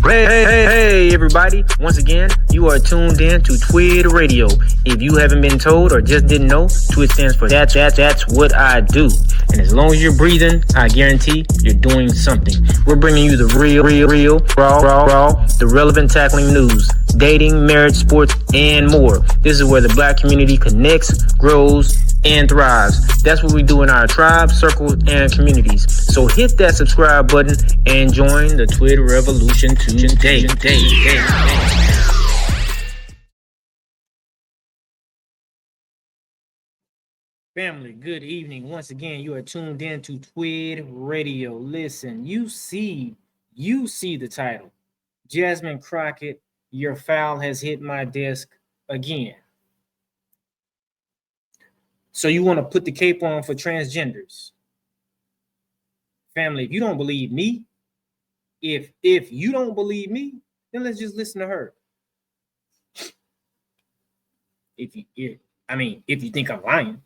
Hey, everybody. Once again, you are tuned in to TWID Radio. If you haven't been told or just didn't know, TWID stands for that's what I do. And as long as you're breathing, I guarantee you're doing something. We're bringing you the real, raw, the relevant tackling news, dating, marriage, sports, and more. This is where the black community connects, grows, and thrives. That's what we do in our tribe, circles, and communities. So hit that subscribe button and join the TWID revolution today. Family, good evening. Once again, you are tuned in to TWID Radio. Listen, you see the title. Jasmine Crockett, your foul has hit my desk again. So you want to put the cape on for transgenders. Family, if you don't believe me, if you don't believe me, then let's just listen to her. If you think I'm lying.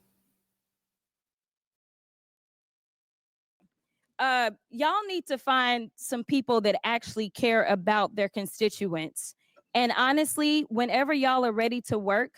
Y'all need to find some people that actually care about their constituents. And honestly, whenever y'all are ready to work,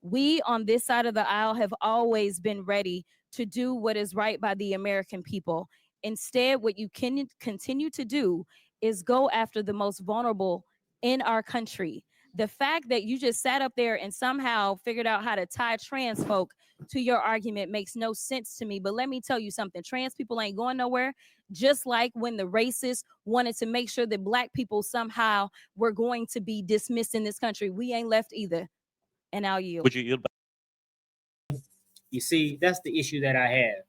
we on this side of the aisle have always been ready to do what is right by the American people. Instead, what you can continue to do is go after the most vulnerable in our country. The fact that you just sat up there and somehow figured out how to tie trans folk to your argument makes no sense to me. But let me tell you something. Trans people ain't going nowhere. Just like when the racists wanted to make sure that black people somehow were going to be dismissed in this country, we ain't left either. And I'll yield. Would you yield back? You see, that's the issue that I have.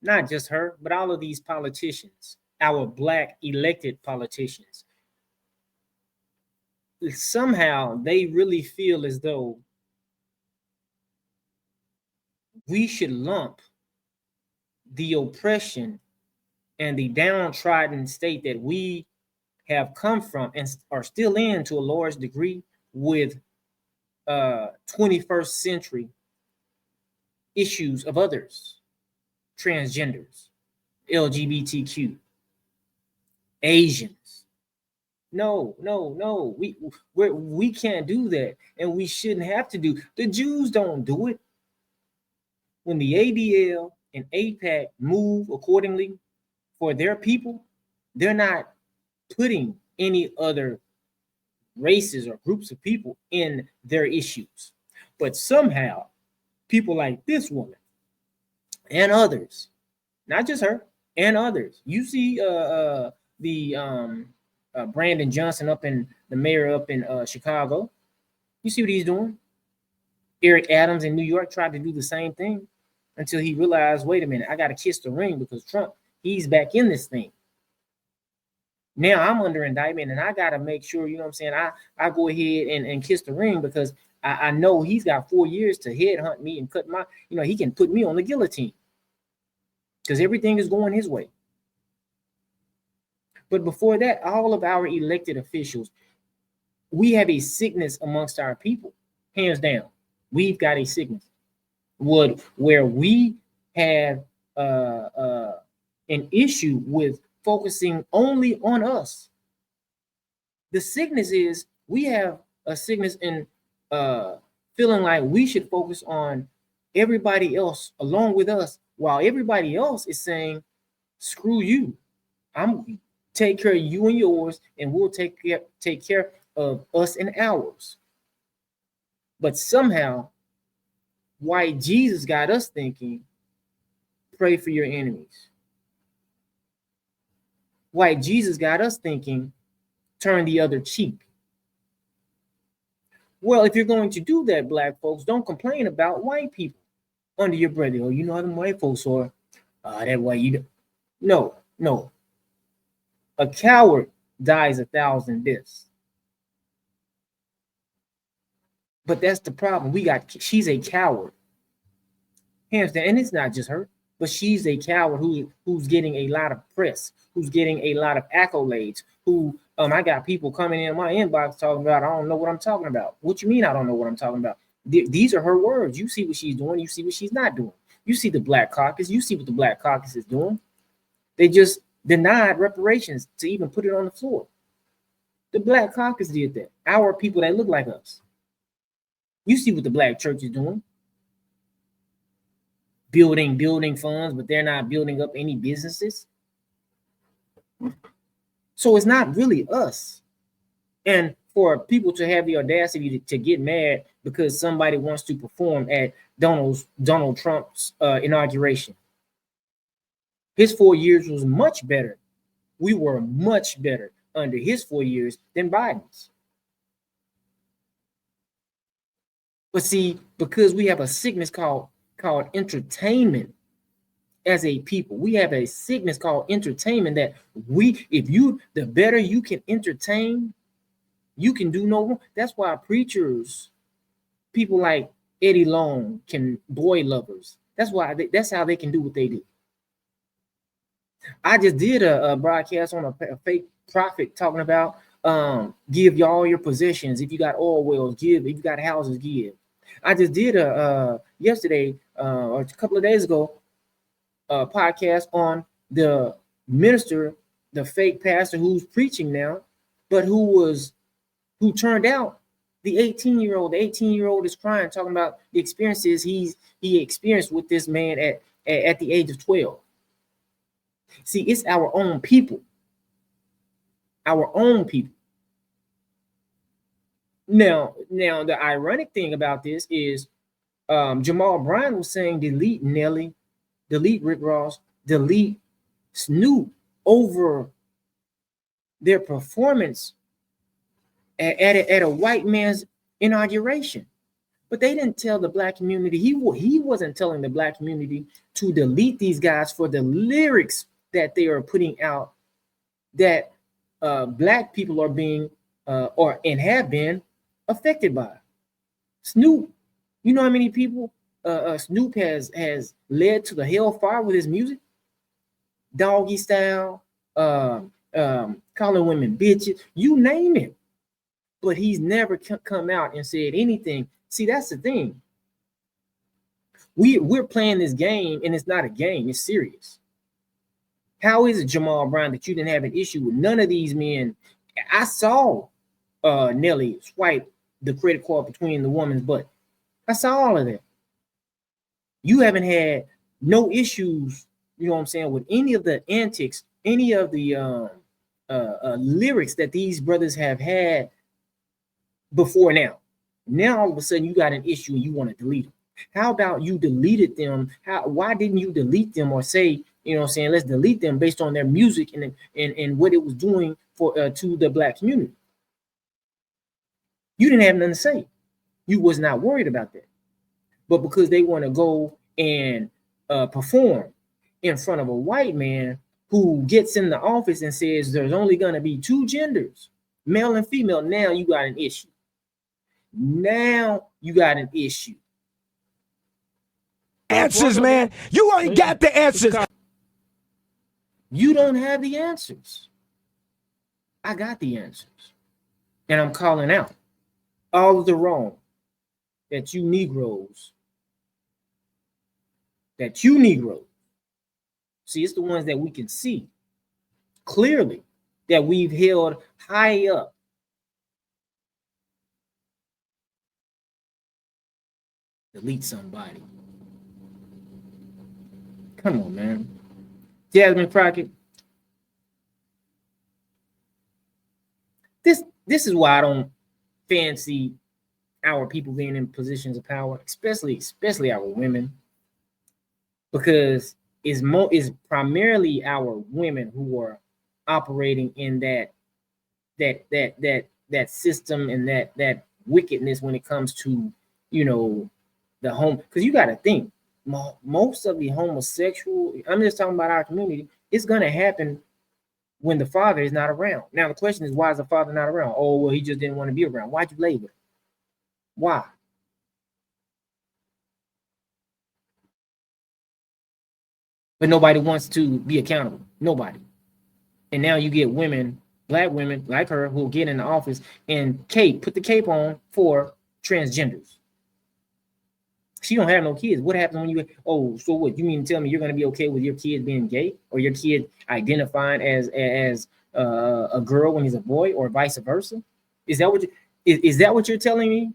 Not just her, but all of these politicians, our black elected politicians. Somehow they really feel as though we should lump the oppression and the downtrodden state that we have come from and are still in to a large degree with 21st century issues of others, transgenders, LGBTQ, Asians. No, we can't do that, and we shouldn't have to do. The Jews don't do it. When the ADL and AIPAC move accordingly for their people, they're not putting any other races or groups of people in their issues. But somehow, people like this woman and others, not just her, and others. You see Brandon Johnson the mayor up in Chicago. You see what he's doing? Eric Adams in New York tried to do the same thing until he realized, wait a minute, I got to kiss the ring because Trump, he's back in this thing. Now I'm under indictment and I got to make sure, you know what I'm saying, I go ahead and kiss the ring because I know he's got 4 years to headhunt me and cut my, he can put me on the guillotine because everything is going his way. But before that, all of our elected officials, we have a sickness amongst our people, hands down. We've got a sickness where we have an issue with focusing only on us. The sickness is we have a sickness in feeling like we should focus on everybody else along with us, while everybody else is saying, screw you. I'm take care of you and yours, and we'll take care of us and ours. But somehow, white Jesus got us thinking, pray for your enemies. White Jesus got us thinking, turn the other cheek. Well, if you're going to do that, black folks, don't complain about white people under your breath. Oh, you know how them white folks are. That way you don't. No. A coward dies 1,000 deaths. But that's the problem. She's a coward. Hands down, and it's not just her, but she's a coward who's getting a lot of press, who's getting a lot of accolades, I got people coming in my inbox talking about, I don't know what I'm talking about. What you mean I don't know what I'm talking about? These are her words. You see what she's doing. You see what she's not doing. You see the Black Caucus. You see what the Black Caucus is doing. They denied reparations to even put it on the floor. The Black Caucus did that. Our people that look like us. You see what the Black church is doing. Building funds, but they're not building up any businesses. So it's not really us. And for people to have the audacity to get mad because somebody wants to perform at Donald Trump's inauguration. His 4 years was much better. We were much better under his 4 years than Biden's. But see, because we have a sickness called entertainment as a people, we have a sickness called entertainment that the better you can entertain, you can do no wrong. That's why preachers, people like Eddie Long, boy lovers. That's how they can do what they do. I just did a broadcast on a fake prophet talking about give y'all your possessions. If you got oil wells, give. If you got houses, give. I just did yesterday or a couple of days ago a podcast on the minister, the fake pastor who's preaching now, but who turned out the 18-year-old. The 18-year-old is crying, talking about the experiences he experienced with this man at the age of 12. See, it's our own people. Our own people. Now, the ironic thing about this is Jamal Bryant was saying delete Nelly, delete Rick Ross, delete Snoop over their performance at a white man's inauguration. But they didn't tell the Black community. He wasn't telling the Black community to delete these guys for the lyrics that they are putting out that Black people are being and have been affected by. Snoop, you know how many people Snoop has led to the hellfire with his music? Doggy Style, calling women bitches, you name it. But he's never come out and said anything. See, that's the thing. We're playing this game, and it's not a game, it's serious. How is it, Jamal Brown, that you didn't have an issue with none of these men? I saw Nelly swipe the credit card between the woman's butt. I saw all of that. You haven't had no issues, you know what I'm saying, with any of the antics, any of the lyrics that these brothers have had before now. Now all of a sudden you got an issue and you want to delete them. How about you deleted them? Why didn't you delete them or say, you know what I'm saying, let's delete them based on their music and what it was doing for to the Black community? You didn't have nothing to say. You was not worried about that. But because they want to go and perform in front of a white man who gets in the office and says there's only going to be two genders, male and female, now you got an issue. Now you got an issue. Answers, man. You ain't got the answers. You don't have the answers. I got the answers. And I'm calling out all of the wrong that you Negroes, see, it's the ones that we can see clearly that we've held high up. Delete somebody. Come on, man. Jasmine Crockett. This is why I don't fancy our people being in positions of power, especially our women, because it's primarily our women who are operating in that system and that wickedness when it comes to, you know, the home. Because you got to think, most of the homosexual, I'm just talking about our community, it's going to happen when the father is not around. Now the question is, why is the father not around? Oh, well, he just didn't want to be around. Why'd you label it? Why? But nobody wants to be accountable. Nobody. And now you get women, Black women like her, who get in the office and put the cape on for transgenders. She don't have no kids. What happens when you, oh, so what? You mean to tell me you're going to be okay with your kid being gay, or your kid identifying as a girl when he's a boy, or vice versa? Is that what is that what you're telling me,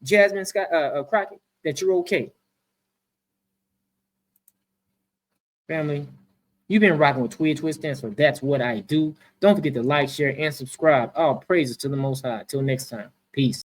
Jasmine Crockett, that you're okay? Family, you've been rocking with TWID stands for That's What I Do. Don't forget to like, share, and subscribe. All praises to the Most High. Till next time. Peace.